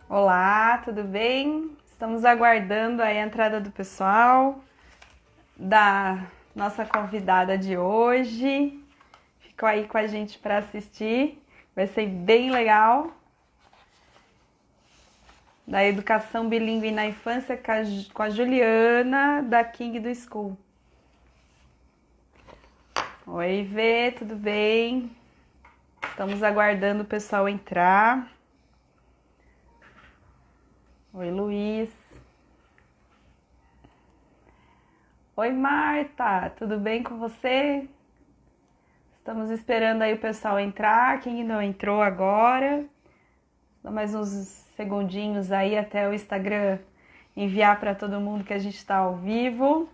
Olá, tudo bem? Estamos aguardando aí a entrada do pessoal, da nossa convidada de hoje. Ficou aí com a gente para assistir, vai ser bem legal. Da educação bilíngue na infância com a Juliana, da King do School. Oi, Vê, tudo bem? Estamos aguardando o pessoal entrar. Oi, Luiz. Oi, Marta, tudo bem com você? Estamos esperando aí o pessoal entrar. Quem não entrou agora, dá mais uns segundinhos aí até o Instagram enviar para todo mundo que a gente está ao vivo.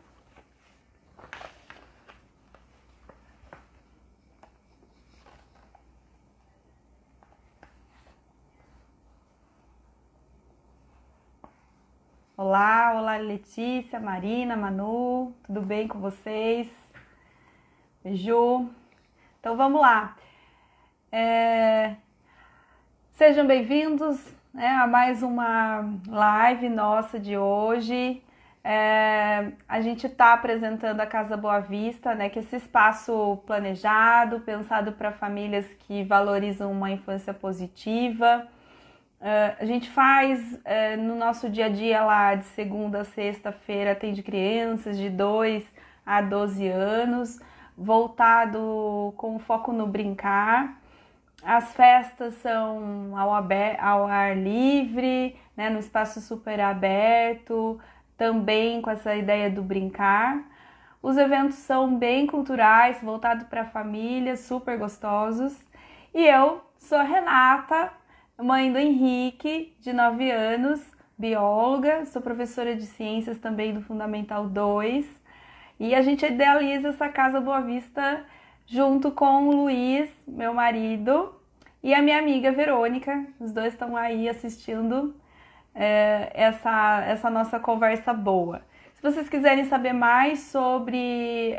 Olá, olá Letícia, Marina, Manu, tudo bem com vocês? Ju. Então vamos lá. Sejam bem-vindos, né, a mais uma live nossa de hoje. A gente está apresentando a Casa Boa Vista, né, que é esse espaço planejado, pensado para famílias que valorizam uma infância positiva. A gente faz no nosso dia a dia lá de segunda a sexta-feira, atende crianças de 2 a 12 anos, voltado com foco no brincar. As festas são ao ar livre, né, no espaço super aberto, também com essa ideia do brincar. Os eventos são bem culturais, voltados para a família, super gostosos. E eu sou a Renata, mãe do Henrique, de 9 anos, bióloga, sou professora de ciências também do Fundamental 2. E a gente idealiza essa Casa Boa Vista junto com o Luiz, meu marido, e a minha amiga Verônica. Os dois estão aí assistindo essa nossa conversa boa. Se vocês quiserem saber mais sobre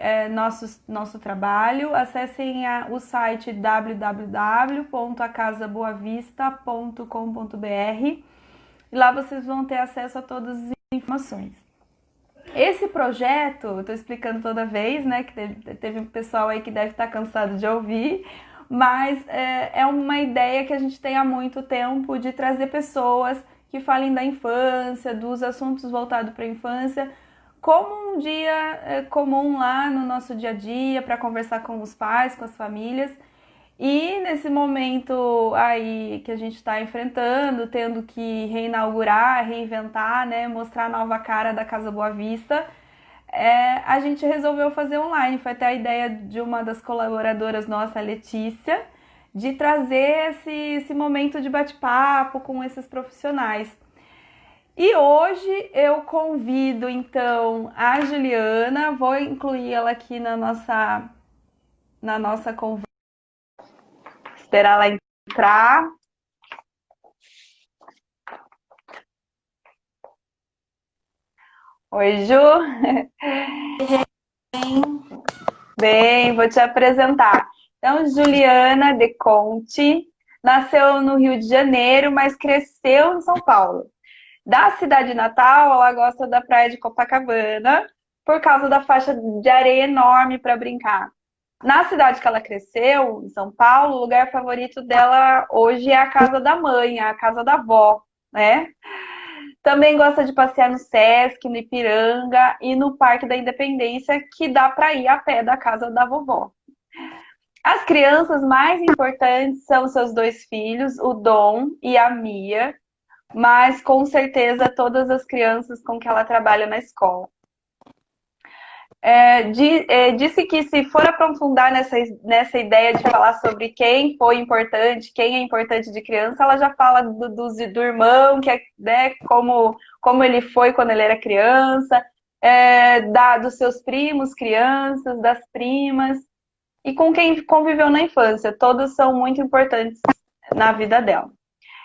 nosso trabalho, acessem o site www.acasaboavista.com.br e lá vocês vão ter acesso a todas as informações. Esse projeto, eu estou explicando toda vez, né, que teve um pessoal aí que deve estar cansado de ouvir, mas é uma ideia que a gente tem há muito tempo de trazer pessoas que falem da infância, dos assuntos voltados para a infância, como um dia comum lá no nosso dia a dia, para conversar com os pais, com as famílias. E nesse momento aí que a gente está enfrentando, tendo que reinaugurar, reinventar, né, mostrar a nova cara da Casa Boa Vista, a gente resolveu fazer online. Foi até a ideia de uma das colaboradoras nossa, a Letícia, de trazer esse momento de bate-papo com esses profissionais. E hoje eu convido então a Juliana, vou incluir ela aqui na nossa conversa, esperar ela entrar. Oi, Ju. Bem, vou te apresentar. Então, Juliana De Conte nasceu no Rio de Janeiro, mas cresceu em São Paulo. Da cidade natal, ela gosta da praia de Copacabana por causa da faixa de areia enorme para brincar. Na cidade que ela cresceu, em São Paulo, o lugar favorito dela hoje é a casa da mãe, a casa da avó, né? Também gosta de passear no Sesc, no Ipiranga e no Parque da Independência, que dá para ir a pé da casa da vovó. As crianças mais importantes são seus dois filhos, o Dom e a Mia, mas com certeza todas as crianças com que ela trabalha na escola. Disse que se for aprofundar nessa ideia de falar sobre quem foi importante, quem é importante de criança, ela já fala do irmão, que é, né, como ele foi quando ele era criança, dos seus primos, crianças, das primas, e com quem conviveu na infância. Todos são muito importantes na vida dela.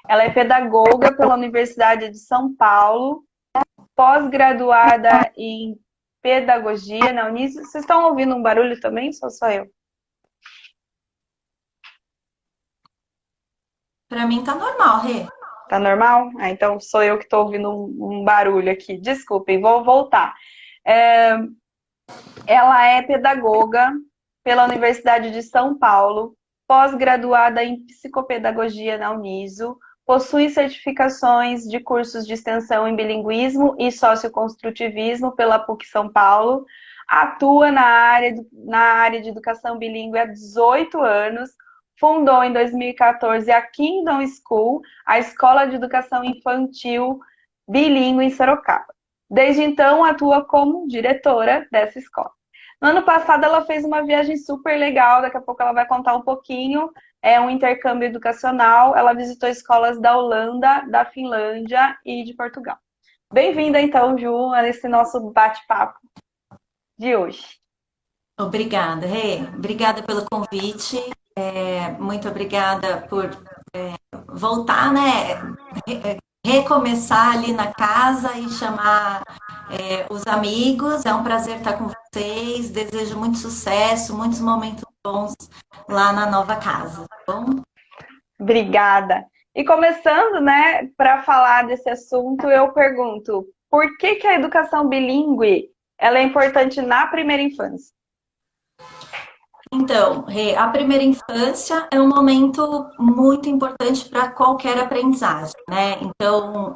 Ela é pedagoga pela Universidade de São Paulo, pós-graduada em pedagogia na Unis. Vocês estão ouvindo um barulho também? Só eu? Pra mim tá normal, Rê. Tá normal? Ah, então sou eu que estou ouvindo um barulho aqui. Desculpem, vou voltar. É, ela é pedagoga pela Universidade de São Paulo, pós-graduada em psicopedagogia na Uniso, possui certificações de cursos de extensão em bilinguismo e socioconstrutivismo pela PUC São Paulo, atua na área de educação bilíngue há 18 anos, fundou em 2014 a Kingdom School, a escola de educação infantil bilíngue em Sorocaba. Desde então, atua como diretora dessa escola. No ano passado, ela fez uma viagem super legal, daqui a pouco ela vai contar um pouquinho. É um intercâmbio educacional. Ela visitou escolas da Holanda, da Finlândia e de Portugal. Bem-vinda, então, Ju, a esse nosso bate-papo de hoje. Obrigada, Rê. Obrigada pelo convite. Muito obrigada por voltar, né? Recomeçar ali na casa e chamar os amigos. É um prazer estar com vocês. Desejo muito sucesso, muitos momentos bons lá na nova casa, tá bom? Obrigada. E começando, né, para falar desse assunto, eu pergunto, por que que a educação bilíngue ela é importante na primeira infância? Então, Rê, a primeira infância é um momento muito importante para qualquer aprendizagem, né? Então,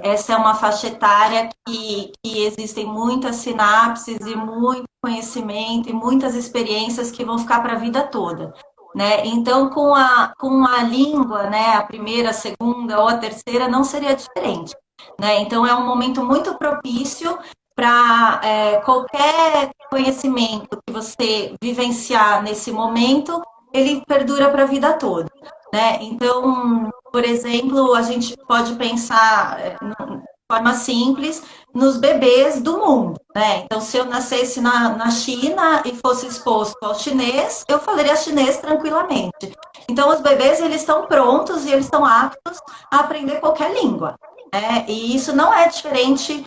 essa é uma faixa etária que existem muitas sinapses e muito conhecimento e muitas experiências que vão ficar para a vida toda, né? Então, com a língua, né, a primeira, a segunda ou a terceira, não seria diferente, né? Então, é um momento muito propício para qualquer conhecimento que você vivenciar nesse momento, ele perdura para a vida toda, né? Então, por exemplo, a gente pode pensar de forma simples nos bebês do mundo, né? Então, se eu nascesse na China e fosse exposto ao chinês, eu falaria chinês tranquilamente. Então, os bebês, eles estão prontos e eles estão aptos a aprender qualquer língua, né? E isso não é diferente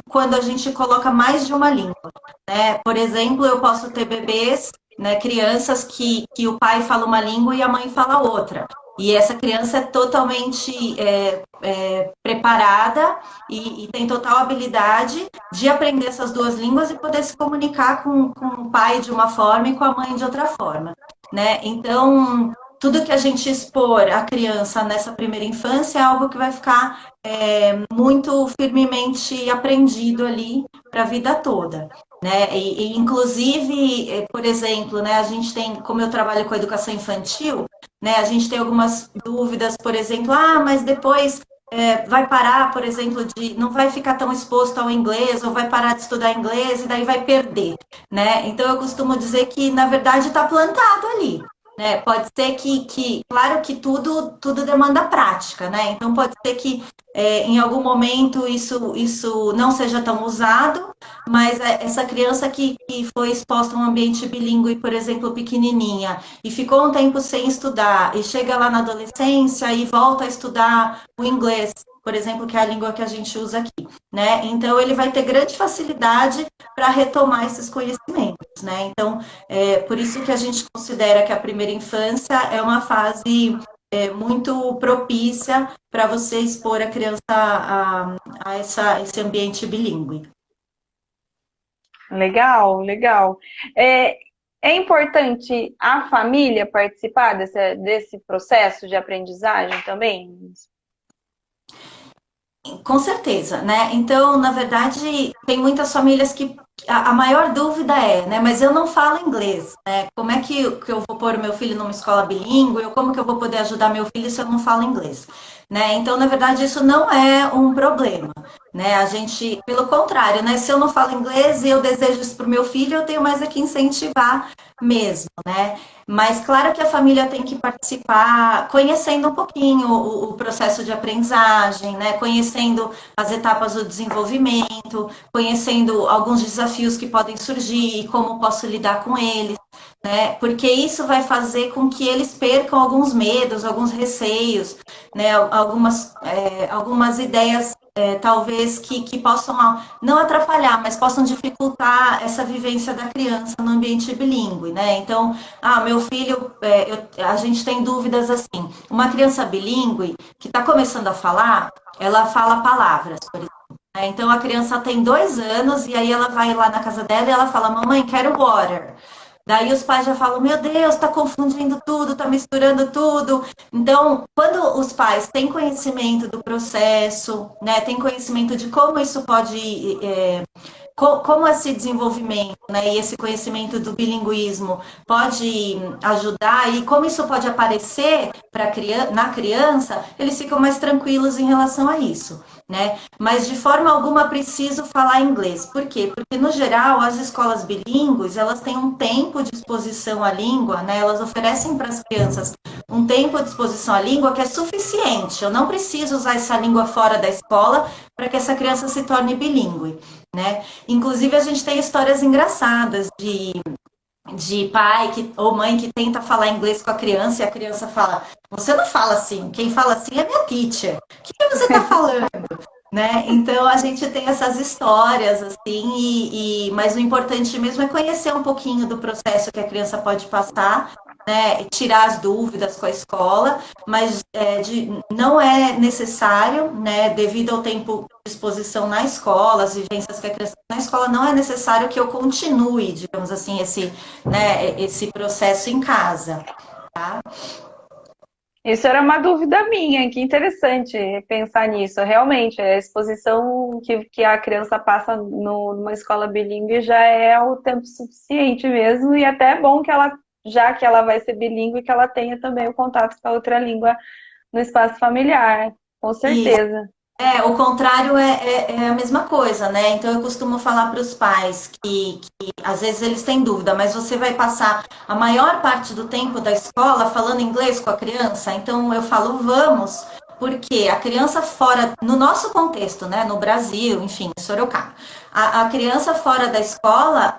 quando a gente coloca mais de uma língua, né? Por exemplo, eu posso ter bebês, né, crianças que o pai fala uma língua e a mãe fala outra. E essa criança é totalmente preparada e tem total habilidade de aprender essas duas línguas e poder se comunicar com o pai de uma forma e com a mãe de outra forma, né? Então, tudo que a gente expor à criança nessa primeira infância é algo que vai ficar muito firmemente aprendido ali para a vida toda, né? Inclusive, por exemplo, né, a gente tem, como eu trabalho com a educação infantil, né, a gente tem algumas dúvidas, por exemplo, mas depois vai parar, por exemplo, não vai ficar tão exposto ao inglês, ou vai parar de estudar inglês e daí vai perder, né? Então eu costumo dizer que, na verdade, está plantado ali. Né? Pode ser claro que tudo demanda prática, né? Então pode ser que em algum momento isso não seja tão usado, mas essa criança que foi exposta a um ambiente bilíngue, por exemplo, pequenininha, e ficou um tempo sem estudar, e chega lá na adolescência e volta a estudar o inglês, por exemplo, que é a língua que a gente usa aqui, né? Então ele vai ter grande facilidade para retomar esses conhecimentos, né? Então, por isso que a gente considera que a primeira infância é uma fase muito propícia para você expor a criança esse ambiente bilíngue. Legal, legal. É, é importante a família participar desse processo de aprendizagem também? Com certeza, né? Então, na verdade, tem muitas famílias que a maior dúvida é, né? Mas eu não falo inglês, né? Como é que eu vou pôr o meu filho numa escola bilíngue? Ou como que eu vou poder ajudar meu filho se eu não falo inglês? Né? Então, na verdade, isso não é um problema, né? A gente, pelo contrário, né? Se eu não falo inglês e eu desejo isso para o meu filho, eu tenho mais é que incentivar mesmo, né? Mas claro que a família tem que participar, conhecendo um pouquinho o processo de aprendizagem, né? Conhecendo as etapas do desenvolvimento, conhecendo alguns desafios que podem surgir e como posso lidar com eles, né? Porque isso vai fazer com que eles percam alguns medos, alguns receios, né? Algumas ideias talvez que possam não atrapalhar, mas possam dificultar essa vivência da criança no ambiente bilíngue, né? Então, meu filho, a gente tem dúvidas assim. Uma criança bilíngue que está começando a falar, ela fala palavras, por exemplo. Então, a criança tem 2 anos e aí ela vai lá na casa dela e ela fala, mamãe, quero water. Daí os pais já falam, meu Deus, está confundindo tudo, está misturando tudo. Então, quando os pais têm conhecimento do processo, né, têm conhecimento de como isso pode, como esse desenvolvimento, né, e esse conhecimento do bilinguismo pode ajudar e como isso pode aparecer na criança, eles ficam mais tranquilos em relação a isso. Né? Mas de forma alguma preciso falar inglês. Por quê? Porque no geral as escolas bilíngues elas têm um tempo de exposição à língua, né? Elas oferecem para as crianças um tempo de exposição à língua que é suficiente. Eu não preciso usar essa língua fora da escola para que essa criança se torne bilíngue, né? Inclusive a gente tem histórias engraçadas de pai ou mãe que tenta falar inglês com a criança e a criança fala, você não fala assim, quem fala assim é minha teacher. O que você está falando? Né? Então a gente tem essas histórias assim, mas o importante mesmo é conhecer um pouquinho do processo que a criança pode passar, né? Tirar as dúvidas com a escola, mas não é necessário, né? Devido ao tempo de exposição na escola, as vivências que a criança tem na escola, não é necessário que eu continue, digamos assim, esse processo em casa, tá? Isso era uma dúvida minha, que interessante pensar nisso. Realmente, a exposição que a criança passa numa escola bilíngue já é o tempo suficiente mesmo, e até é bom que ela, já que ela vai ser bilíngue, que ela tenha também o contato com a outra língua no espaço familiar, com E certeza. o contrário é a mesma coisa, né? Então eu costumo falar para os pais que às vezes eles têm dúvida, mas você vai passar a maior parte do tempo da escola falando inglês com a criança, então eu falo vamos, porque a criança fora, no nosso contexto, né? No Brasil, enfim, em Sorocaba, a criança fora da escola,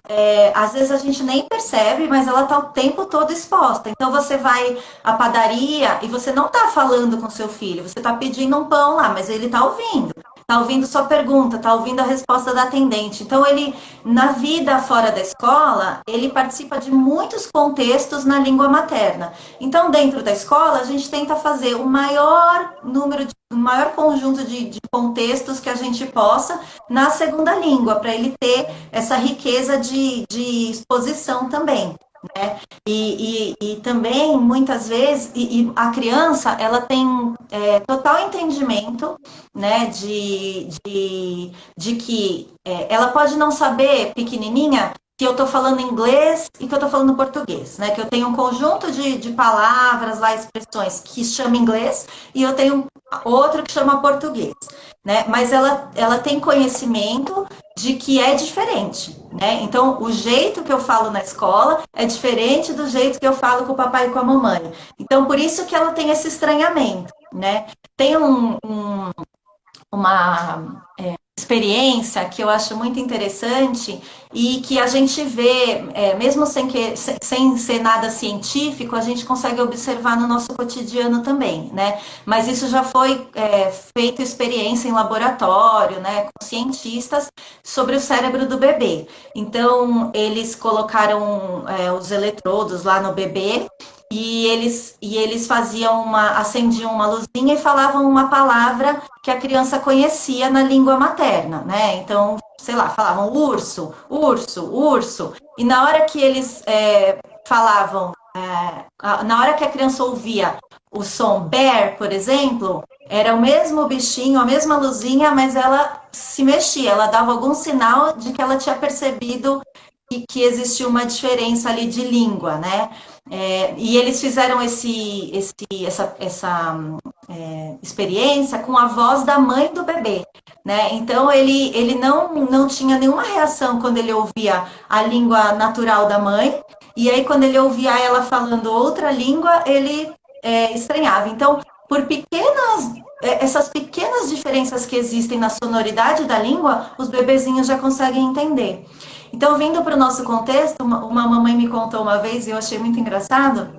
às vezes a gente nem percebe, mas ela está o tempo todo exposta. Então você vai à padaria e você não está falando com seu filho, você está pedindo um pão lá, mas ele está ouvindo. Está ouvindo sua pergunta, está ouvindo a resposta da atendente. Então, ele, na vida fora da escola, ele participa de muitos contextos na língua materna. Então, dentro da escola, a gente tenta fazer o maior o maior conjunto de contextos que a gente possa na segunda língua, para ele ter essa riqueza de exposição também. Né? E também, muitas vezes, a criança ela tem total entendimento, né, de que ela pode não saber, pequenininha, que eu estou falando inglês e que eu estou falando português, né? Que eu tenho um conjunto de palavras lá, expressões que chama inglês e eu tenho outro que chama português, né? Mas ela tem conhecimento de que é diferente, né? Então, o jeito que eu falo na escola é diferente do jeito que eu falo com o papai e com a mamãe. Então, por isso que ela tem esse estranhamento, né? Tem uma experiência que eu acho muito interessante e que a gente vê, mesmo sem ser nada científico, a gente consegue observar no nosso cotidiano também, né? Mas isso já foi feito experiência em laboratório, né, com cientistas sobre o cérebro do bebê. Então, eles colocaram os eletrodos lá no bebê e eles acendiam uma luzinha e falavam uma palavra que a criança conhecia na língua materna, né? Então, sei lá, falavam urso, urso, urso. E na hora que eles falavam, na hora que a criança ouvia o som bear, por exemplo, era o mesmo bichinho, a mesma luzinha, mas ela se mexia, ela dava algum sinal de que ela tinha percebido que existia uma diferença ali de língua, né? E eles fizeram essa experiência com a voz da mãe do bebê, né? Então ele não tinha nenhuma reação quando ele ouvia a língua natural da mãe, e aí quando ele ouvia ela falando outra língua, ele estranhava. Então, essas pequenas diferenças que existem na sonoridade da língua, os bebezinhos já conseguem entender. Então, vindo para o nosso contexto, uma mamãe me contou uma vez, e eu achei muito engraçado,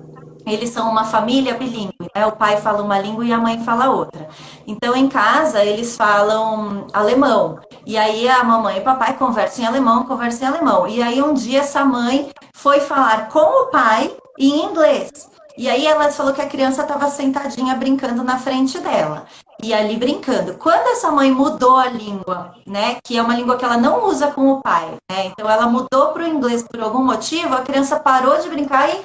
eles são uma família bilíngue, né? O pai fala uma língua e a mãe fala outra. Então, em casa, eles falam alemão. E aí, a mamãe e o papai conversam em alemão, conversam em alemão. E aí, um dia, essa mãe foi falar com o pai em inglês. E aí, ela falou que a criança estava sentadinha brincando na frente dela. E ali brincando. Quando essa mãe mudou a língua, né? Que é uma língua que ela não usa com o pai, né? Então, ela mudou para o inglês por algum motivo, a criança parou de brincar e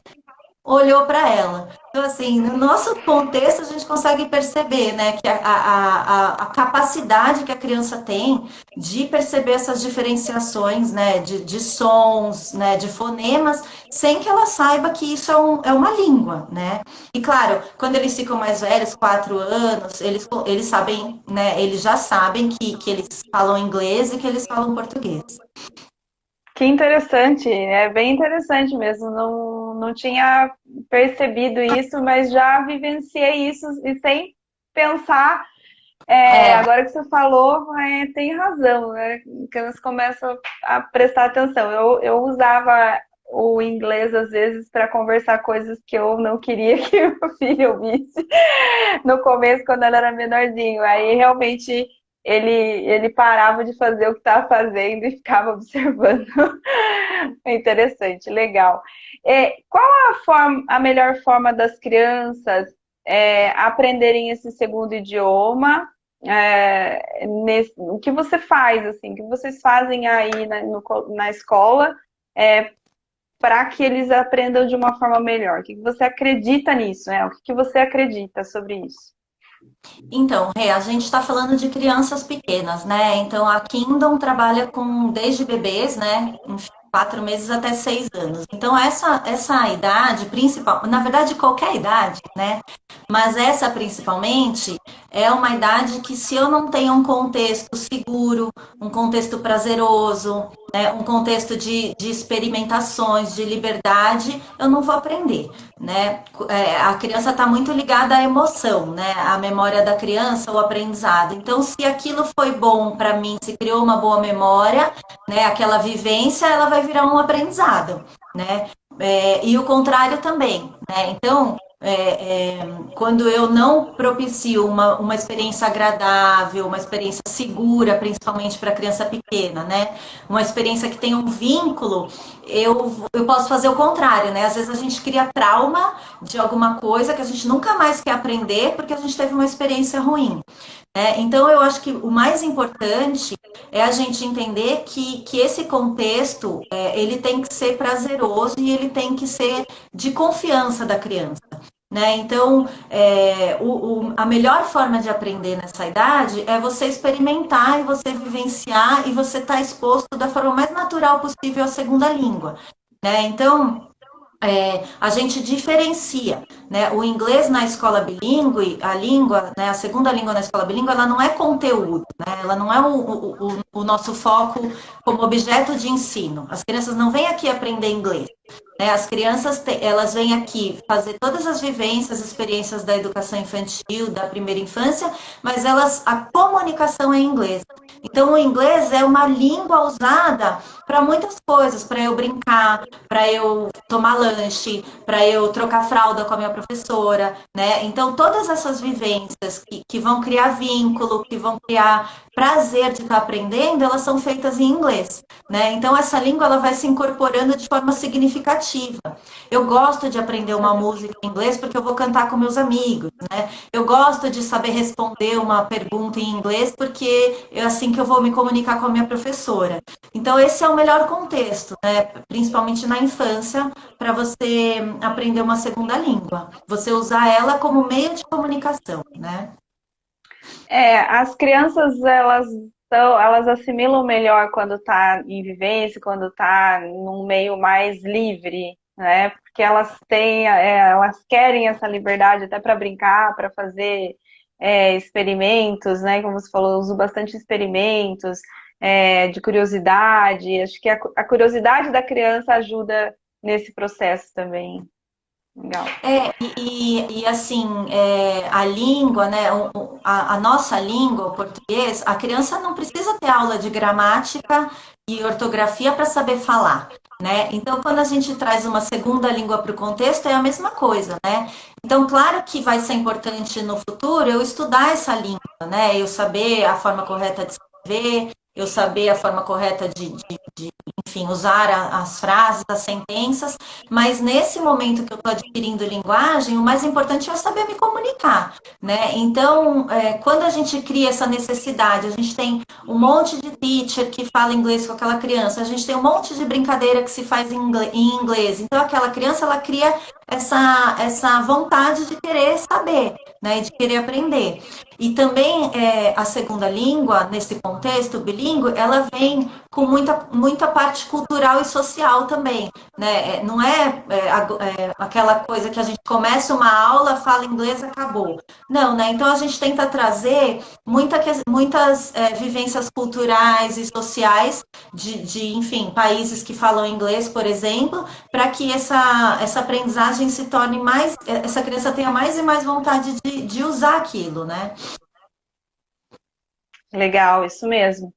olhou para ela. Então, assim, no nosso contexto, a gente consegue perceber, né, que a capacidade que a criança tem de perceber essas diferenciações, né, de sons, né, de fonemas, sem que ela saiba que isso é uma língua, né? E, claro, quando eles ficam mais velhos, 4 anos, eles sabem, né, eles já sabem que eles falam inglês e que eles falam português. Que interessante, é bem interessante mesmo. Não tinha percebido isso, mas já vivenciei isso e sem pensar. É, Agora que você falou, tem razão, né? Que elas começam a prestar atenção. Eu usava o inglês às vezes para conversar coisas que eu não queria que meu filho ouvisse no começo, quando ele era menorzinho. Aí realmente ele parava de fazer o que estava fazendo e ficava observando. É interessante, legal. Qual a melhor forma das crianças aprenderem esse segundo idioma? O que você faz, assim, o que vocês fazem aí na escola para que eles aprendam de uma forma melhor? O que você acredita nisso, né? O que você acredita sobre isso? então, Rê, a gente está falando de crianças pequenas, né? Então, a Kingdom trabalha com desde bebês, né? 4 meses até 6 anos. Então, essa idade principal, na verdade, qualquer idade, né? Mas essa principalmente é uma idade que, se eu não tenho um contexto seguro, um contexto prazeroso, né? Um contexto de experimentações, de liberdade, eu não vou aprender, né? A criança está muito ligada à emoção, né? A memória da criança, o aprendizado. Então, se aquilo foi bom para mim, se criou uma boa memória, né? Aquela vivência, ela vai virar um aprendizado, né? E o contrário também, né? Então, quando eu não propicio uma experiência agradável, uma experiência segura, principalmente para criança pequena, né? Uma experiência que tem um vínculo, eu posso fazer o contrário, né? Às vezes a gente cria trauma de alguma coisa que a gente nunca mais quer aprender porque a gente teve uma experiência ruim. Então, eu acho que o mais importante é a gente entender que esse contexto, ele tem que ser prazeroso e ele tem que ser de confiança da criança. Né? Então, a melhor forma de aprender nessa idade é você experimentar e você vivenciar e você estar exposto da forma mais natural possível à segunda língua. Né? Então, a gente diferencia, né? O inglês na escola bilíngue, a língua, né? A segunda língua na escola bilíngue, ela não é conteúdo, né? Ela não é o nosso foco como objeto de ensino. As crianças não vêm aqui aprender inglês. Né? As crianças, elas vêm aqui fazer todas as vivências, experiências da educação infantil, da primeira infância, mas a comunicação é em inglês. Então, o inglês é uma língua usada para muitas coisas, para eu brincar, para eu tomar lanche, para eu trocar fralda com a minha professora, né? Então, todas essas vivências que vão criar vínculo, que vão criar prazer de estar aprendendo, elas são feitas em inglês, né? Então, essa língua ela vai se incorporando de forma significativa. Eu gosto de aprender uma música em inglês porque eu vou cantar com meus amigos, né? Eu gosto de saber responder uma pergunta em inglês porque é assim que eu vou me comunicar com a minha professora. Então, esse é o melhor contexto, né? Principalmente na infância, para você aprender uma segunda língua. Você usar ela como meio de comunicação, né? As crianças, elas assimilam melhor quando está em vivência, quando está num meio mais livre, né? Porque elas querem essa liberdade até para brincar, para fazer experimentos, né? Como você falou, eu uso bastante experimentos de curiosidade. Acho que a curiosidade da criança ajuda nesse processo também. Legal. Assim, a língua, né, a nossa língua, o português, a criança não precisa ter aula de gramática e ortografia para saber falar. né? Então, quando a gente traz uma segunda língua para o contexto, é a mesma coisa, né? Então, claro que vai ser importante no futuro eu estudar essa língua, né? Eu saber a forma correta de escrever, eu saber a forma correta enfim, usar as frases, as sentenças, mas nesse momento que eu estou adquirindo linguagem, o mais importante é eu saber me comunicar, né? Então, quando a gente cria essa necessidade, a gente tem um monte de teacher que fala inglês com aquela criança, a gente tem um monte de brincadeira que se faz em inglês, então aquela criança, ela cria essa vontade de querer saber, né, de querer aprender. E também a segunda língua, nesse contexto bilíngue, ela vem com muita parte cultural e social também, né? Não aquela coisa que a gente começa uma aula, fala inglês, acabou. Não, né? Então a gente tenta trazer muitas vivências culturais e sociais enfim, países que falam inglês, por exemplo, para que essa aprendizagem se torne mais, essa criança tenha mais e mais vontade de usar aquilo, né? Legal, isso mesmo.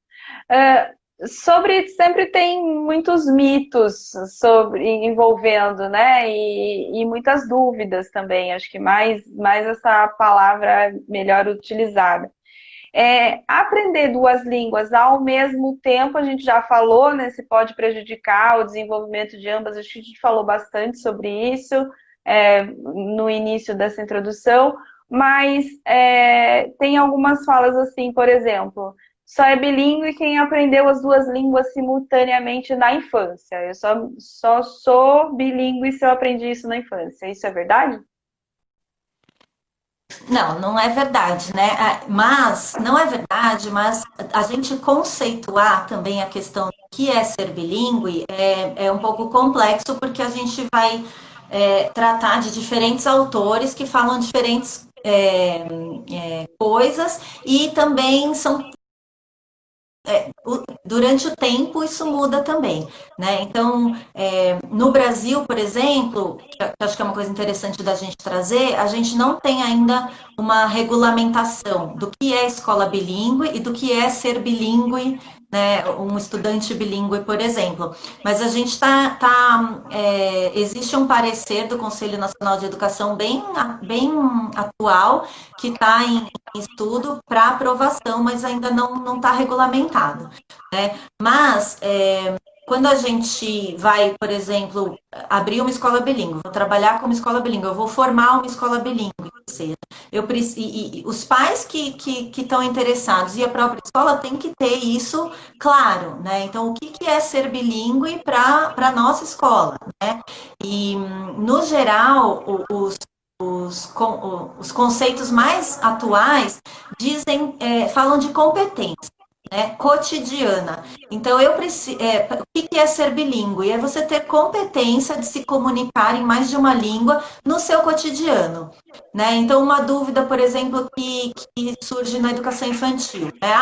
Sempre tem muitos mitos sobre envolvendo, né? E muitas dúvidas também. Acho que mais essa palavra é melhor utilizada. Aprender duas línguas ao mesmo tempo, a gente já falou, né? Se pode prejudicar o desenvolvimento de ambas. Acho que a gente falou bastante sobre isso no início dessa introdução, mas tem algumas falas assim, por exemplo, só é bilíngue quem aprendeu as duas línguas simultaneamente na infância. Eu só sou bilíngue se eu aprendi isso na infância. Isso é verdade? Não, não é verdade, né? Mas, não é verdade, mas a gente conceituar também a questão do que é ser bilíngue é um pouco complexo, porque a gente vai tratar de diferentes autores que falam diferentes coisas e também são durante o tempo isso muda também, né? Então, no Brasil, por exemplo, que eu acho que é uma coisa interessante da gente trazer, a gente não tem ainda uma regulamentação do que é escola bilíngue e do que é ser bilíngue, né? Um estudante bilíngue, por exemplo. Mas a gente existe um parecer do Conselho Nacional de Educação bem atual que está em estudo para aprovação, mas ainda não está regulamentado, né? Mas quando a gente vai, por exemplo, abrir uma escola bilíngue, vou trabalhar com uma escola bilíngue, eu vou formar uma escola bilíngue, ou seja, e os pais que estão interessados e a própria escola tem que ter isso claro, né? Então, o que é ser bilíngue para a nossa escola, né? E, no geral, os conceitos mais atuais falam de competência, né, cotidiana. Então, o que é ser bilíngue? É você ter competência de se comunicar em mais de uma língua no seu cotidiano, né? Então, uma dúvida, por exemplo, que surge na educação infantil, né?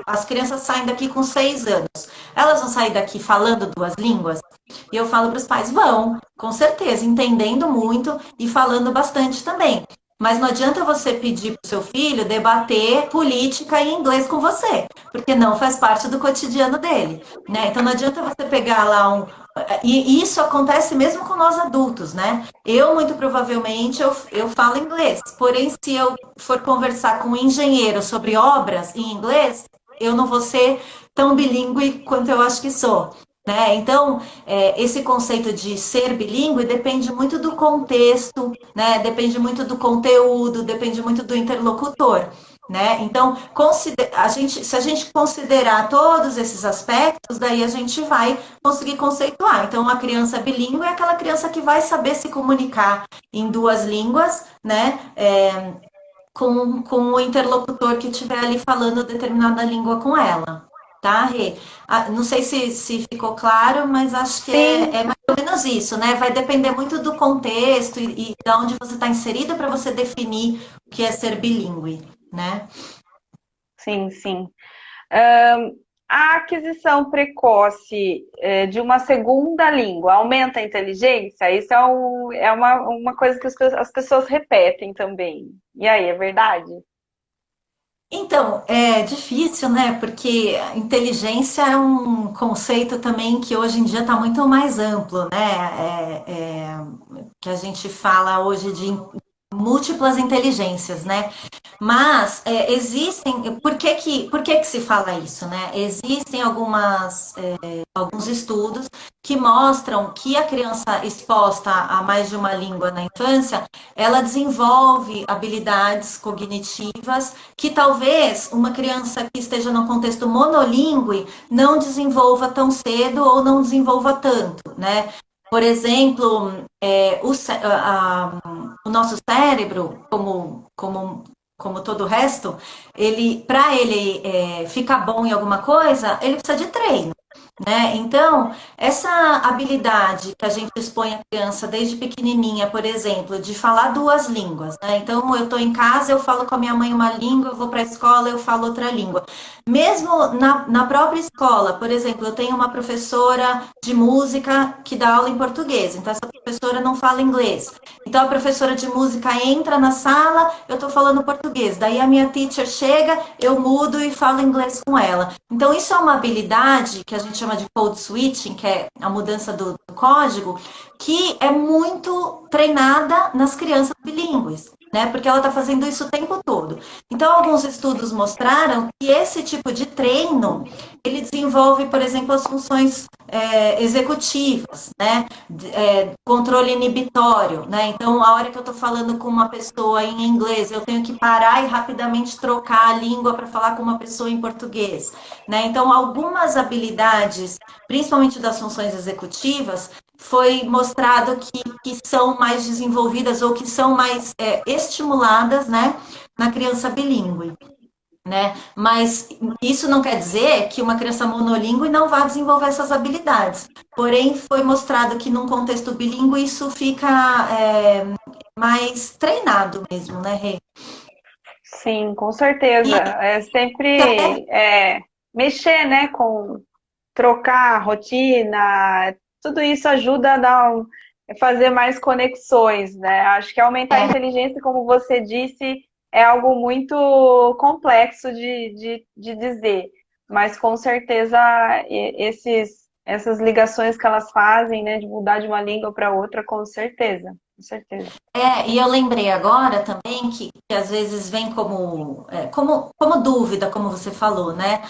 As crianças saem daqui com 6 anos, elas vão sair daqui falando duas línguas? E eu falo para os pais, vão, com certeza, entendendo muito e falando bastante também. Mas não adianta você pedir para o seu filho debater política em inglês com você, porque não faz parte do cotidiano dele, né? Então não adianta você pegar lá. E isso acontece mesmo com nós adultos, né? Muito provavelmente, eu falo inglês, porém, se eu for conversar com um engenheiro sobre obras em inglês, eu não vou ser tão bilíngue quanto eu acho que sou. Né? Então, esse conceito de ser bilíngue depende muito do contexto, né? Depende muito do conteúdo, depende muito do interlocutor. Né? Então, se a gente considerar todos esses aspectos, daí a gente vai conseguir conceituar. Então, uma criança bilíngue é aquela criança que vai saber se comunicar em duas línguas, né? Com o interlocutor que estiver ali falando determinada língua com ela. Tá, Rê? Não sei se ficou claro, mas acho que Sim, é mais ou menos isso, né? Vai depender muito do contexto e de onde você está inserida para você definir o que é ser bilíngue, né? sim, sim. A aquisição precoce de uma segunda língua aumenta a inteligência? Isso é uma coisa que as pessoas repetem também. E aí, é verdade? Então, é difícil, né? Porque inteligência é um conceito também que hoje em dia está muito mais amplo, né? Que a gente fala hoje de múltiplas inteligências, né? Mas existem. Por que que se fala isso, né? Existem alguns estudos que mostram que a criança exposta a mais de uma língua na infância, ela desenvolve habilidades cognitivas que talvez uma criança que esteja num contexto monolíngue não desenvolva tão cedo ou não desenvolva tanto, né? Por exemplo, o nosso cérebro, como todo o resto, para ele ficar bom em alguma coisa, ele precisa de treino. Né? Então, essa habilidade que a gente expõe à criança desde pequenininha, por exemplo, de falar duas línguas, né? Então, eu estou em casa, eu falo com a minha mãe uma língua, eu vou para a escola, eu falo outra língua. Mesmo na própria escola, por exemplo, eu tenho uma professora de música que dá aula em português, então essa professora não fala inglês. Então, a professora de música entra na sala, eu estou falando português, daí a minha teacher chega, eu mudo e falo inglês com ela. Então, isso é uma habilidade que a gente chama de code switching, que é a mudança do código, que é muito treinada nas crianças bilíngues, né? Porque ela está fazendo isso o tempo todo. Então, alguns estudos mostraram que esse tipo de treino, ele desenvolve, por exemplo, as funções executivas, né? Controle inibitório, né? Então, a hora que eu estou falando com uma pessoa em inglês, eu tenho que parar e rapidamente trocar a língua para falar com uma pessoa em português, né? Então, algumas habilidades, principalmente das funções executivas, foi mostrado que são mais desenvolvidas ou que são mais estimuladas, né, na criança bilíngue. Né? Mas isso não quer dizer que uma criança monolíngue não vá desenvolver essas habilidades. Porém, foi mostrado que num contexto bilíngue isso fica mais treinado mesmo, né, Rê? Sim, com certeza. E É até sempre mexer, né, com trocar a rotina, tudo isso ajuda a fazer mais conexões, né? Acho que aumentar a inteligência, como você disse, é algo muito complexo de dizer, mas com certeza essas ligações que elas fazem, né, de mudar de uma língua para outra, com certeza. e eu lembrei agora também que às vezes vem como dúvida, como você falou, né?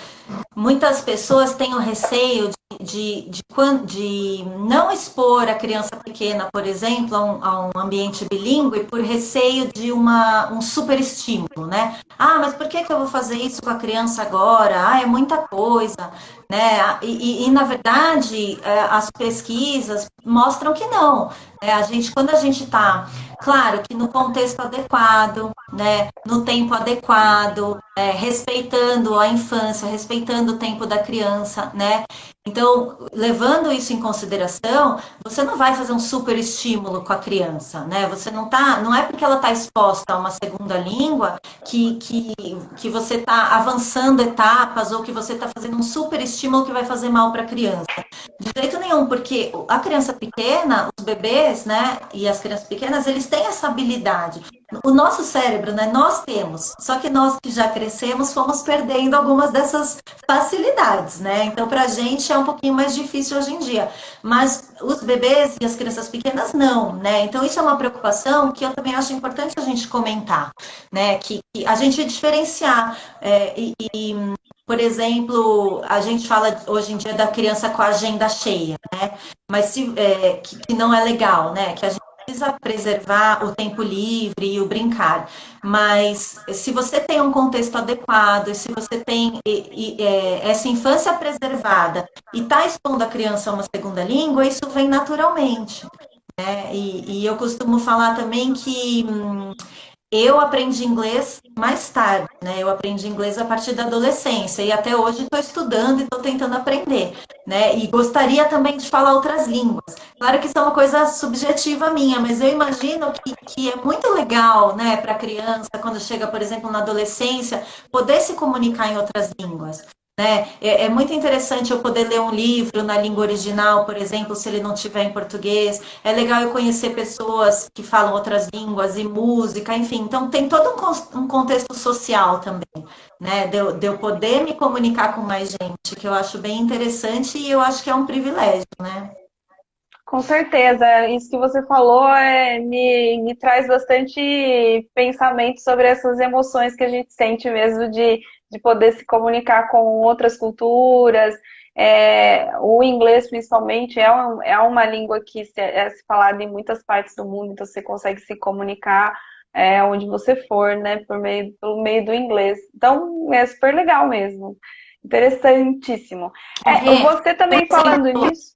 Muitas pessoas têm o receio de não expor a criança pequena, por exemplo, a um ambiente bilíngue por receio de um super estímulo, né? Ah, mas por que eu vou fazer isso com a criança agora? Ah, é muita coisa, né? Na verdade, as pesquisas mostram que não. Quando a gente está, claro, que no contexto adequado, né, no tempo adequado, respeitando a infância, respeitando o tempo da criança, né? Então, levando isso em consideração, você não vai fazer um super estímulo com a criança, né? Não é porque ela está exposta a uma segunda língua que você está avançando etapas ou que você está fazendo um super estímulo que vai fazer mal para a criança. De jeito nenhum, porque a criança pequena, os bebês, né, e as crianças pequenas, eles têm essa habilidade. O nosso cérebro, né, nós temos, só que nós que já crescemos fomos perdendo algumas dessas facilidades, né? Então, para a gente é um pouquinho mais difícil hoje em dia. Mas os bebês e as crianças pequenas não, né? Então, isso é uma preocupação que eu também acho importante a gente comentar, né? Que a gente diferenciar. Por exemplo, a gente fala hoje em dia da criança com a agenda cheia, né? Mas que não é legal, né? Que a gente precisa preservar o tempo livre e o brincar. Mas se você tem um contexto adequado, e se você tem essa infância preservada e está expondo a criança a uma segunda língua, isso vem naturalmente. Né? E eu costumo falar também que eu aprendi inglês mais tarde, né? Eu aprendi inglês a partir da adolescência e até hoje estou estudando e estou tentando aprender, né? E gostaria também de falar outras línguas. Claro que isso é uma coisa subjetiva minha, mas eu imagino que é muito legal, né, para a criança, quando chega, por exemplo, na adolescência, poder se comunicar em outras línguas. né? É muito interessante eu poder ler um livro na língua original, por exemplo, se ele não tiver em português. É legal eu conhecer pessoas que falam outras línguas e música, enfim. Então, tem todo um contexto social também, né? De eu poder me comunicar com mais gente, que eu acho bem interessante e eu acho que é um privilégio, né? Com certeza, isso que você falou me traz bastante pensamento sobre essas emoções que a gente sente mesmo de poder se comunicar com outras culturas. O inglês, principalmente, é uma língua que é se falada em muitas partes do mundo, então você consegue se comunicar onde você for, né, pelo meio do inglês. Então, é super legal mesmo. Interessantíssimo. Rê, Você também falando nisso.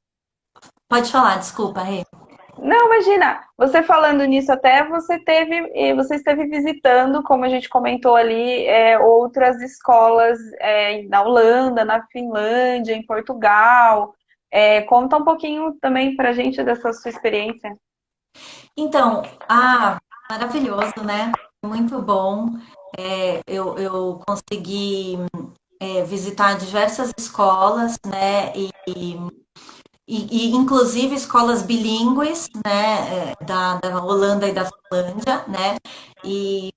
pode falar, desculpa, Rê. Não, imagina, você falando nisso até você esteve visitando, como a gente comentou ali, outras escolas na Holanda, na Finlândia, em Portugal. Conta um pouquinho também pra gente dessa sua experiência. Então, maravilhoso, né? Muito bom. Eu consegui visitar diversas escolas, né? E inclusive escolas bilíngues, né? Da Holanda e da Finlândia, né? E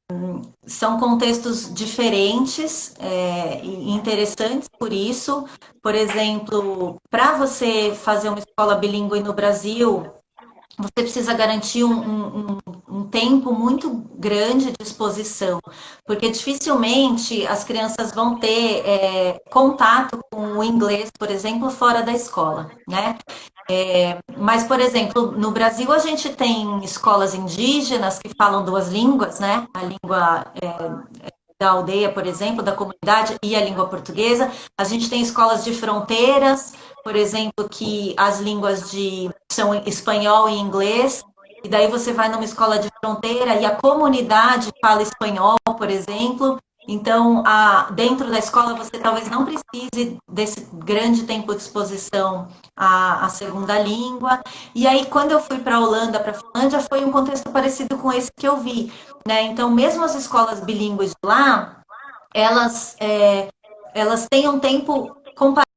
são contextos diferentes e interessantes por isso. Por exemplo, para você fazer uma escola bilíngue no Brasil, você precisa garantir um tempo muito grande de exposição, porque dificilmente as crianças vão ter contato com o inglês, por exemplo, fora da escola, né? Mas, por exemplo, no Brasil a gente tem escolas indígenas que falam duas línguas, né? A língua da aldeia, por exemplo, da comunidade e a língua portuguesa. A gente tem escolas de fronteiras, por exemplo, que as línguas são espanhol e inglês. E daí você vai numa escola de fronteira e a comunidade fala espanhol, por exemplo. Então, dentro da escola, você talvez não precise desse grande tempo de exposição à segunda língua. E aí, quando eu fui para a Holanda, para a Finlândia, foi um contexto parecido com esse que eu vi, né? Então, mesmo as escolas bilíngues de lá, elas, elas têm um tempo comparado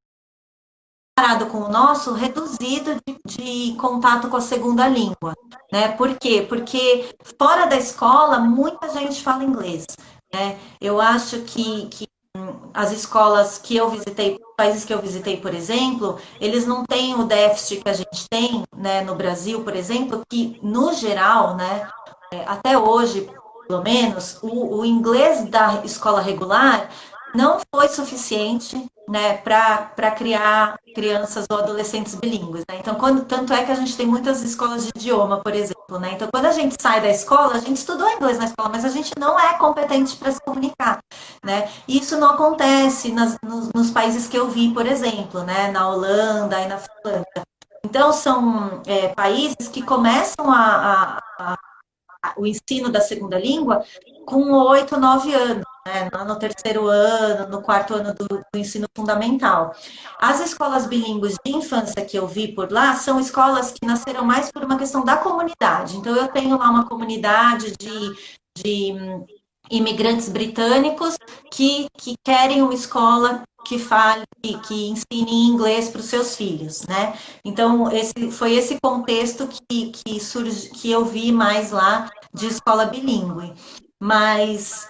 com o nosso reduzido de contato com a segunda língua, né? Por quê? Porque fora da escola, muita gente fala inglês, né? Eu acho que as escolas que eu visitei, países que eu visitei, por exemplo, eles não têm o déficit que a gente tem, né, no Brasil, por exemplo, que no geral, né, até hoje, pelo menos, o inglês da escola regular não foi suficiente, né, para criar crianças ou adolescentes bilíngues, né? Então, tanto é que a gente tem muitas escolas de idioma, por exemplo, né? Então, quando a gente sai da escola, a gente estudou inglês na escola, mas a gente não é competente para se comunicar, né? E isso não acontece nos países que eu vi, por exemplo, né, na Holanda e na Finlândia. Então, são países que começam o ensino da segunda língua com 8, 9 anos, né? No terceiro ano, no quarto ano do ensino fundamental. As escolas bilíngues de infância que eu vi por lá são escolas que nasceram mais por uma questão da comunidade. Então, eu tenho lá uma comunidade de imigrantes britânicos que querem uma escola que fale, que ensine inglês para os seus filhos, né? Então, foi esse contexto que eu vi mais lá de escola bilíngue. Mas,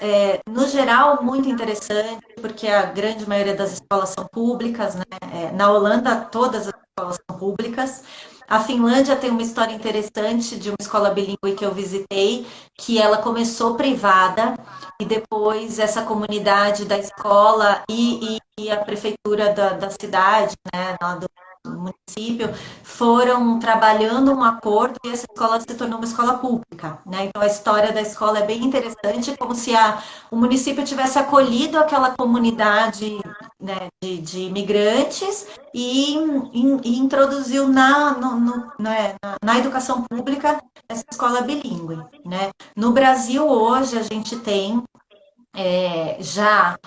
no geral, muito interessante, porque a grande maioria das escolas são públicas, né? Na Holanda, todas as escolas são públicas. A Finlândia tem uma história interessante de uma escola bilíngue que eu visitei, que ela começou privada e depois essa comunidade da escola e a prefeitura da cidade, né, do município, foram trabalhando um acordo e essa escola se tornou uma escola pública, né? Então a história da escola é bem interessante, como se o município tivesse acolhido aquela comunidade, né, de imigrantes e introduziu na educação pública essa escola bilíngue, né? No Brasil hoje a gente tem já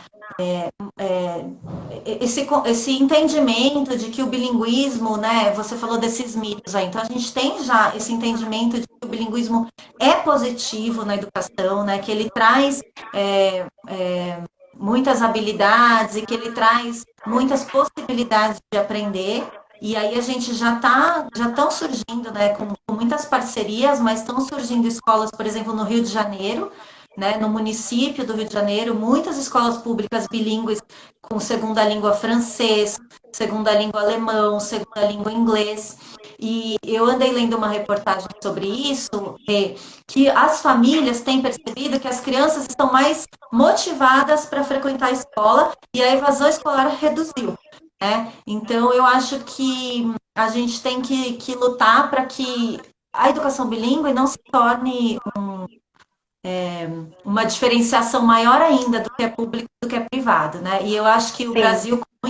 esse entendimento de que o bilinguismo, né? Você falou desses mitos aí, então a gente tem já esse entendimento de que o bilinguismo é positivo na educação, né? Que ele traz muitas habilidades e que ele traz muitas possibilidades de aprender. E aí a gente já estão surgindo, né, com muitas parcerias, mas estão surgindo escolas, por exemplo, no Rio de Janeiro, né, no município do Rio de Janeiro, muitas escolas públicas bilíngues com segunda língua francês, segunda língua alemão, segunda língua inglês. E eu andei lendo uma reportagem sobre isso, que as famílias têm percebido que as crianças estão mais motivadas para frequentar a escola e a evasão escolar reduziu. Né? Então, eu acho que a gente tem que lutar para que a educação bilíngue não se torne uma diferenciação maior ainda do que é público do que é privado, né? E eu acho que o Sim. Brasil, com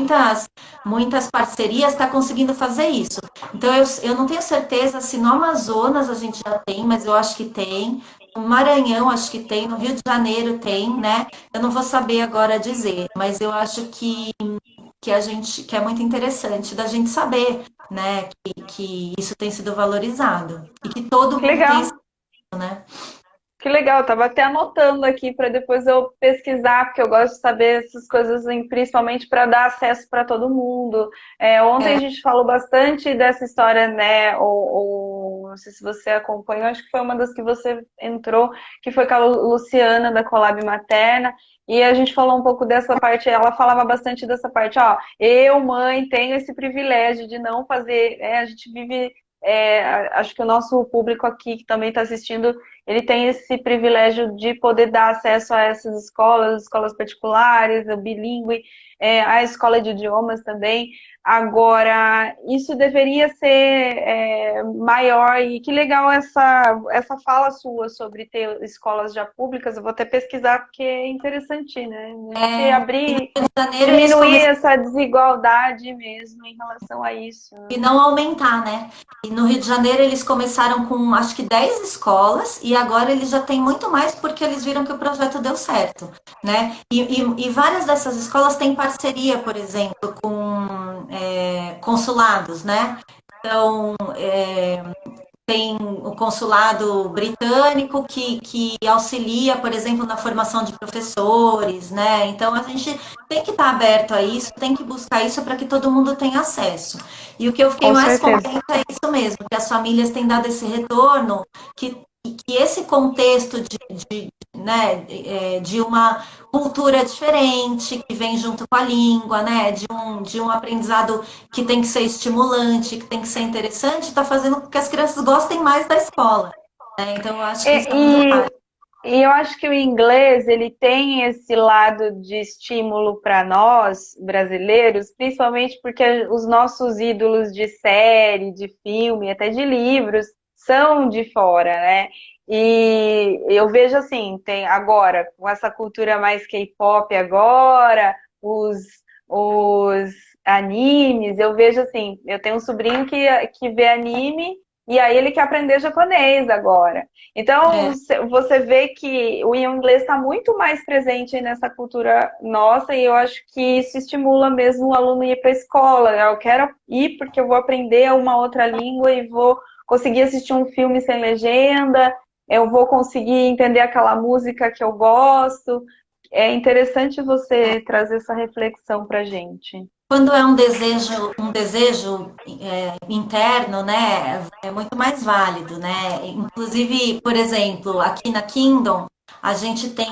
muitas parcerias, está conseguindo fazer isso. Então, eu não tenho certeza se no Amazonas a gente já tem, mas eu acho que tem. No Maranhão, acho que tem. No Rio de Janeiro tem, né? Eu não vou saber agora dizer, mas eu acho que é muito interessante da gente saber, né, que isso tem sido valorizado e que todo Que mundo tem isso, legal. né? Que legal, tava até anotando aqui para depois eu pesquisar, porque eu gosto de saber essas coisas, principalmente para dar acesso para todo mundo. Ontem a É, gente falou bastante dessa história, né? Ou não sei se você acompanhou, acho que foi uma das que você entrou, que foi com a Luciana da Colab Materna, e a gente falou um pouco dessa parte, ela falava bastante dessa parte, ó, eu, mãe, tenho esse privilégio de não fazer, a gente vive. Acho que o nosso público aqui que também está assistindo ele tem esse privilégio de poder dar acesso a essas escolas, escolas particulares, o bilíngue, a escola de idiomas também. Agora, isso deveria ser maior, e que legal essa fala sua sobre ter escolas já públicas, eu vou até pesquisar porque é interessante, né? A gente e no abrir, Rio de Janeiro eles diminuir começaram essa desigualdade mesmo em relação a isso. e não aumentar, né? E no Rio de Janeiro eles começaram com acho que 10 escolas e agora eles já têm muito mais porque eles viram que o projeto deu certo, né? E várias dessas escolas têm parceria, por exemplo, com consulados, né? Então, tem o consulado britânico que auxilia, por exemplo, na formação de professores, né? Então a gente tem que estar aberto a isso, tem que buscar isso para que todo mundo tenha acesso. E o que eu fiquei Com mais certeza. contente é isso mesmo, que as famílias têm dado esse retorno, que esse contexto né, de uma cultura diferente, que vem junto com a língua, né, de um aprendizado que tem que ser estimulante, que tem que ser interessante, está fazendo com que as crianças gostem mais da escola. Né? Então, eu acho que isso E, é muito e válido. E eu acho que o inglês ele tem esse lado de estímulo para nós brasileiros, principalmente porque os nossos ídolos de série, de filme, até de livros, são de fora, né? E eu vejo assim, tem agora com essa cultura mais K-pop agora, os, os animes, eu vejo assim, eu tenho um sobrinho que vê anime e aí ele quer aprender japonês agora. Então, É, você vê que o inglês está muito mais presente nessa cultura nossa e eu acho que isso estimula mesmo o aluno a ir para a escola. Eu quero ir porque eu vou aprender uma outra língua e vou conseguir assistir um filme sem legenda, eu vou conseguir entender aquela música que eu gosto. É interessante você trazer essa reflexão para a gente. quando é um desejo interno, né, é muito mais válido, né? Inclusive, por exemplo, aqui na Kingdom, a gente tem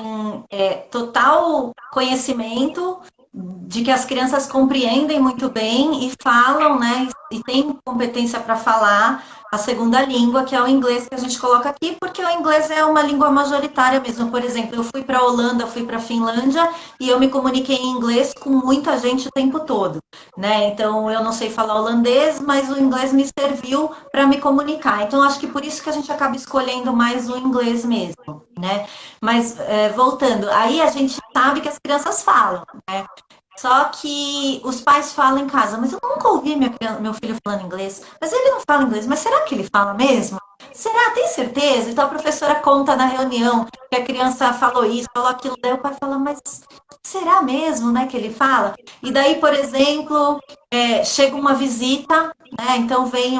total conhecimento de que as crianças compreendem muito bem e falam, né, e têm competência para falar a segunda língua, que é o inglês que a gente coloca aqui, porque o inglês é uma língua majoritária mesmo. Por exemplo, eu fui para a Holanda, fui para a Finlândia e eu me comuniquei em inglês com muita gente o tempo todo, né? Então, eu não sei falar holandês, mas o inglês me serviu para me comunicar. Então, acho que por isso que a gente acaba escolhendo mais o inglês mesmo, né? Mas, voltando, aí a gente sabe que as crianças falam, né? Só que os pais falam em casa, mas eu nunca ouvi meu filho falando inglês. Mas ele não fala inglês, mas será que ele fala mesmo? Será? Tem certeza? Então a professora conta na reunião que a criança falou isso, falou aquilo, daí o pai fala, mas será mesmo, né, que ele fala? E daí, por exemplo, chega uma visita, né? Então vem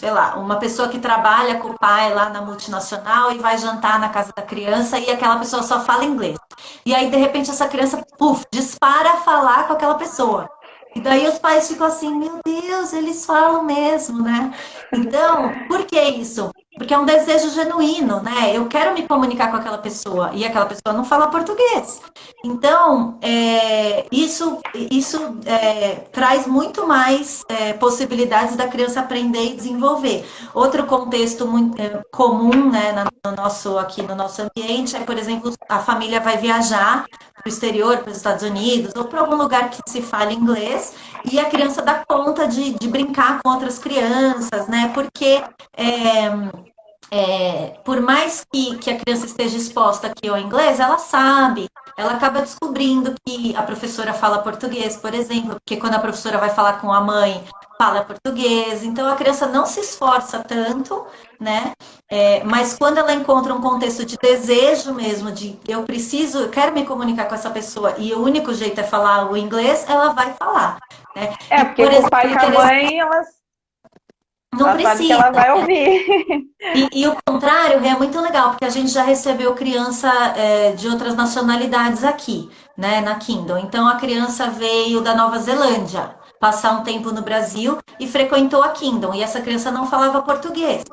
sei lá, uma pessoa que trabalha com o pai lá na multinacional e vai jantar na casa da criança e aquela pessoa só fala inglês. E aí, de repente, essa criança, puf, dispara a falar com aquela pessoa. E daí os pais ficam assim, meu Deus, eles falam mesmo, né? Então, por que isso? Porque é um desejo genuíno, né? Eu quero me comunicar com aquela pessoa e aquela pessoa não fala português. Então, traz muito mais possibilidades da criança aprender e desenvolver. Outro contexto muito comum, né, aqui no nosso ambiente é, por exemplo, a família vai viajar para o exterior, para os Estados Unidos, ou para algum lugar que se fale inglês, e a criança dá conta de brincar com outras crianças, né? Porque por mais que a criança esteja exposta aqui ao inglês, ela sabe, ela acaba descobrindo que a professora fala português, por exemplo, porque quando a professora vai falar com a mãe, fala português, então a criança não se esforça tanto, né? Mas quando ela encontra um contexto de desejo mesmo, de eu quero me comunicar com essa pessoa e o único jeito é falar o inglês, ela vai falar, né? E, Porque por com o exemplo, pai e com a mãe, não ela sabe que precisa. ela vai ouvir. E o contrário é muito legal, porque a gente já recebeu criança de outras nacionalidades aqui, né, na Kindle. Então, a criança veio da Nova Zelândia passar um tempo no Brasil e frequentou a Kindle. E essa criança não falava português.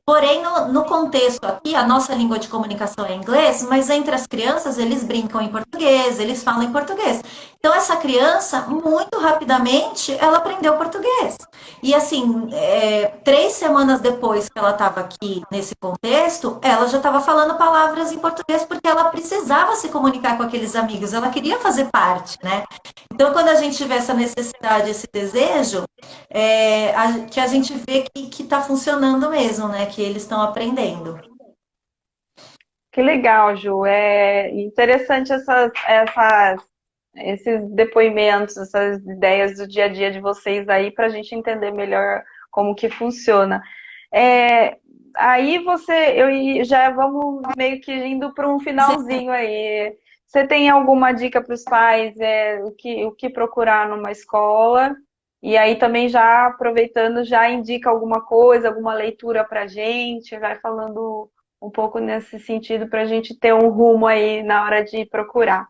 Porém, no contexto aqui, a nossa língua de comunicação é inglês, mas entre as crianças eles brincam em português, eles falam em português. Então, essa criança, muito rapidamente, ela aprendeu português. E assim, 3 semanas depois que ela estava aqui nesse contexto, ela já estava falando palavras em português porque ela precisava se comunicar com aqueles amigos, ela queria fazer parte, né? Então, quando a gente tiver essa necessidade, esse desejo, que a gente vê que está funcionando mesmo, né? Que eles estão aprendendo. Que legal, Ju. É interessante esses depoimentos, essas ideias do dia a dia de vocês aí, para a gente entender melhor como que funciona. É, aí já vamos meio que indo para um finalzinho aí. Você tem alguma dica para os pais, o que procurar numa escola? E aí também já aproveitando, já indica alguma coisa, alguma leitura para a gente, vai falando um pouco nesse sentido para a gente ter um rumo aí na hora de procurar.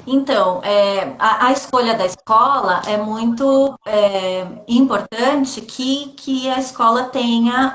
Então, a escolha da escola é muito importante que a escola tenha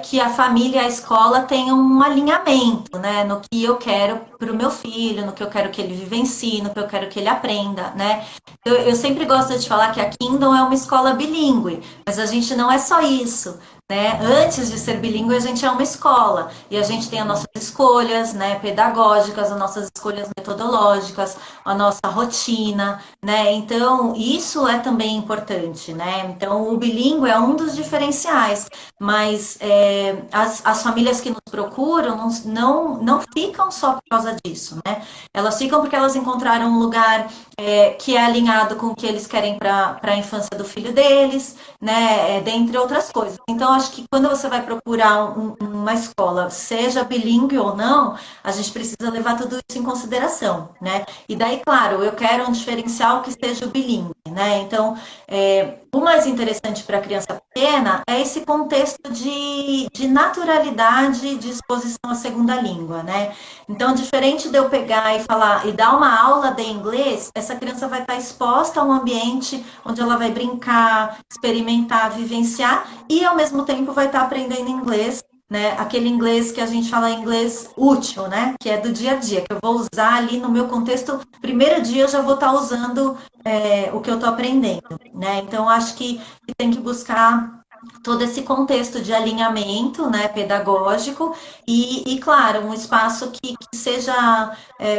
que a família e a escola tenham um alinhamento, né, no que eu quero para o meu filho, no que eu quero que ele vivencie, no que eu quero que ele aprenda, né. Eu sempre gosto de falar que a Kindle é uma escola bilíngue, mas a gente não é só isso, né? Antes de ser bilíngue, a gente é uma escola e a gente tem as nossas escolhas, né, pedagógicas, as nossas escolhas metodológicas, a nossa rotina, né? Então, isso é também importante, né? Então, o bilíngue é um dos diferenciais, mas as famílias que nos procuram não ficam só por causa disso, né? Elas ficam porque elas encontraram um lugar que é alinhado com o que eles querem para a infância do filho deles, né? Dentre outras coisas. Então, acho que quando você vai procurar uma escola, seja bilíngue ou não, a gente precisa levar tudo isso em consideração, né? E daí, claro, eu quero um diferencial que seja o bilíngue, né? Então, o mais interessante para a criança pequena é esse contexto de naturalidade de exposição à segunda língua, né? Então, diferente de eu pegar e falar e dar uma aula de inglês, essa criança vai estar exposta a um ambiente onde ela vai brincar, experimentar, vivenciar e ao mesmo tempo vai estar aprendendo inglês, né? Aquele inglês que a gente fala inglês útil, né? Que é do dia a dia, que eu vou usar ali no meu contexto. Primeiro dia eu já vou estar usando o que eu estou aprendendo, né? Então acho que tem que buscar todo esse contexto de alinhamento, né, pedagógico e claro, um espaço que seja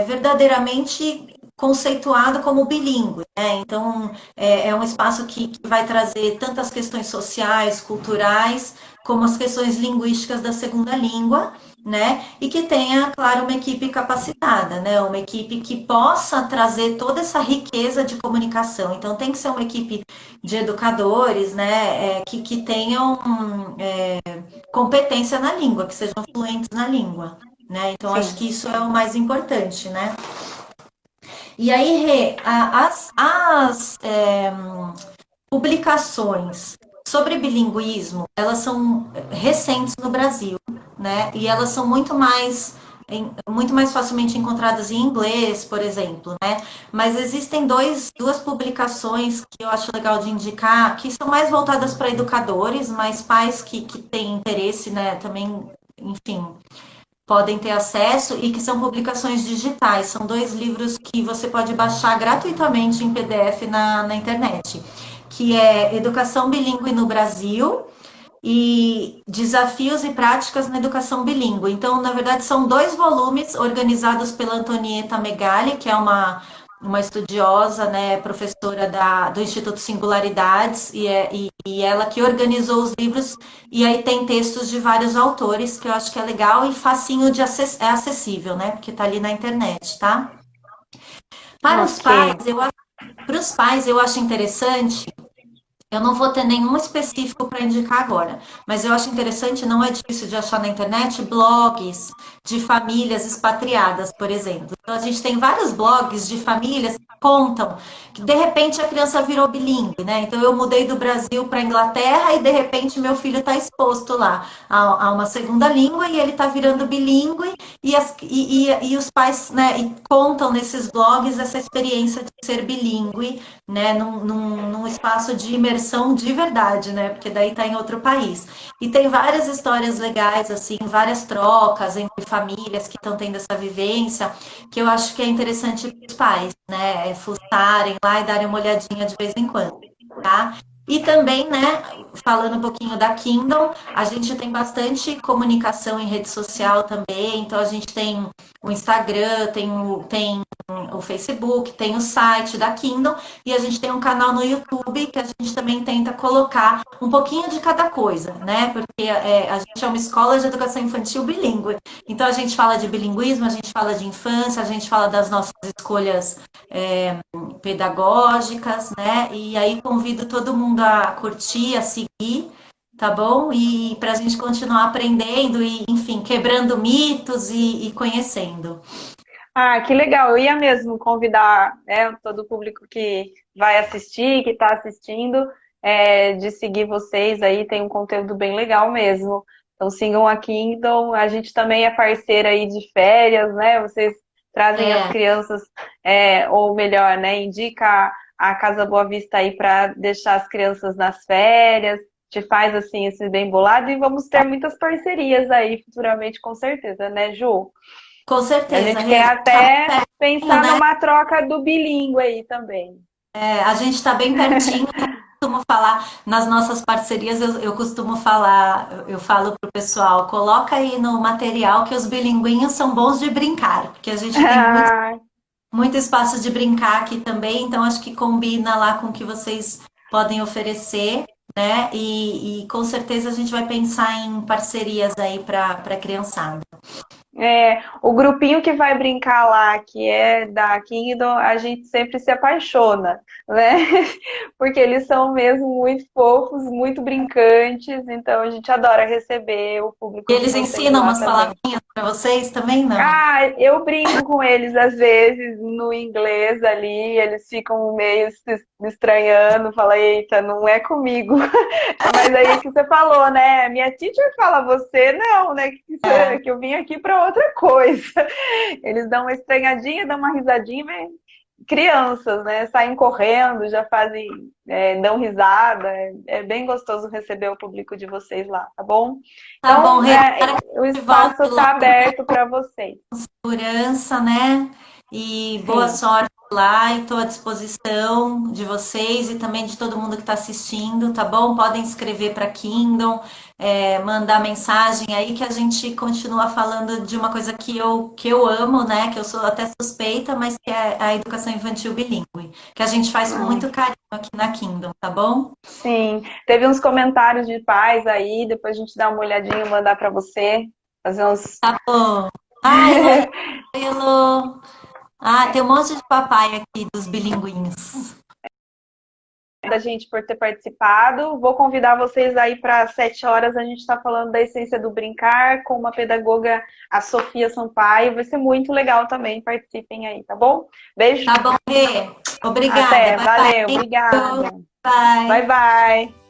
verdadeiramente conceituado como bilíngue, né? Então é um espaço que vai trazer tantas questões sociais, culturais, como as questões linguísticas da segunda língua, né? E que tenha, claro, uma equipe capacitada, né? Uma equipe que possa trazer toda essa riqueza de comunicação. Então tem que ser uma equipe de educadores, né? Que tenham competência na língua, que sejam fluentes na língua, né? Então acho Sim. que isso é o mais importante, né? E aí, Rê, publicações sobre bilinguismo, elas são recentes no Brasil, né? E elas são muito mais facilmente encontradas em inglês, por exemplo, né? Mas existem duas publicações que eu acho legal de indicar, que são mais voltadas para educadores, mas pais que têm interesse, né? Também, enfim, podem ter acesso e que são publicações digitais. São 2 livros que você pode baixar gratuitamente em PDF na internet, que é Educação Bilíngue no Brasil e Desafios e Práticas na Educação Bilíngue. Então, na verdade, são 2 volumes organizados pela Antonieta Megali, que é uma estudiosa, né, professora do Instituto Singularidades, e ela que organizou os livros, e aí tem textos de vários autores, que eu acho que é legal e facinho é acessível, né, porque tá ali na internet, tá? Para os Ok. pais, eu acho interessante. Eu não vou ter nenhum específico para indicar agora, mas eu acho interessante, não é difícil de achar na internet, blogs de famílias expatriadas, por exemplo. Então, a gente tem vários blogs de famílias que contam que, de repente, a criança virou bilíngue, né? Então, eu mudei do Brasil para a Inglaterra e, de repente, meu filho está exposto lá a uma segunda língua e ele está virando bilíngue e os pais, né, e contam nesses blogs essa experiência de ser bilíngue, né, num espaço de imersão de verdade, né, porque daí está em outro país. E tem várias histórias legais, assim, várias trocas entre famílias que estão tendo essa vivência, que eu acho que é interessante para os pais, né, fuçarem lá e darem uma olhadinha de vez em quando, tá? E também, né, falando um pouquinho da Kindle, a gente tem bastante comunicação em rede social também, então a gente tem o Instagram, tem o Facebook, tem o site da Kindle e a gente tem um canal no YouTube que a gente também tenta colocar um pouquinho de cada coisa, né? Porque a gente é uma escola de educação infantil bilíngue. Então a gente fala de bilinguismo, a gente fala de infância, a gente fala das nossas escolhas pedagógicas, né? E aí convido todo mundo a curtir, a seguir, tá bom? E para a gente continuar aprendendo e, enfim, quebrando mitos e conhecendo. Ah, que legal. Eu ia mesmo convidar, né, todo o público que vai assistir, que está assistindo, de seguir vocês aí, tem um conteúdo bem legal mesmo. Então sigam a Kingdom. A gente também é parceira aí de férias, né? Vocês trazem as É, crianças, ou melhor, né, indica a Casa Boa Vista aí para deixar as crianças nas férias. Te faz assim esse bem bolado e vamos ter muitas parcerias aí futuramente, com certeza, né, Ju? com A certeza, gente Rê, quer a gente tá bem até pertinho, pensar né? numa troca do bilíngue aí também. A gente está bem pertinho, eu costumo falar nas nossas parcerias, eu costumo falar, eu falo para o pessoal, coloca aí no material que os bilinguinhos são bons de brincar, porque a gente tem muito espaço de brincar aqui também, então acho que combina lá com o que vocês podem oferecer, né? E com certeza a gente vai pensar em parcerias aí para a criançada. O grupinho que vai brincar lá, que é da Kingdom, a gente sempre se apaixona, né? Porque eles são mesmo muito fofos, muito brincantes, então a gente adora receber o público de Eles vocês ensinam lá umas também. palavrinhas para vocês também, não? Ah, eu brinco com eles às vezes no inglês ali, eles ficam meio se estranhando, fala, eita, não é comigo. Mas aí que você falou, né? Minha teacher fala você, não, né? Que eu vim aqui para outra coisa. Eles dão uma estranhadinha, dão uma risadinha, mas crianças, né? Saem correndo, já fazem, dão risada. É bem gostoso receber o público de vocês lá, tá bom? Tá bom, Então, Rê, o que volte espaço está logo aberto para vocês. segurança, né? E boa Sim. sorte lá, e estou à disposição de vocês e também de todo mundo que está assistindo, tá bom? Podem escrever para Kingdom, mandar mensagem aí que a gente continua falando de uma coisa que eu amo, né? Que eu sou até suspeita, mas que é a educação infantil bilíngue, que a gente faz com muito carinho aqui na Kingdom, tá bom? Sim, teve uns comentários de pais aí, depois a gente dá uma olhadinha e mandar para você, fazer uns. Tá bom. Ai, Elô. Ah, tem um monte de papai aqui dos bilinguinhos. da gente por ter participado. Vou convidar vocês aí para 7 horas, a gente está falando da essência do brincar com uma pedagoga, a Sofia Sampaio. Vai ser muito legal também, participem aí, tá bom? Beijo. Tá bom, Rê. Obrigada. Até, Bye, valeu, bye. obrigada. Bye. Bye, bye.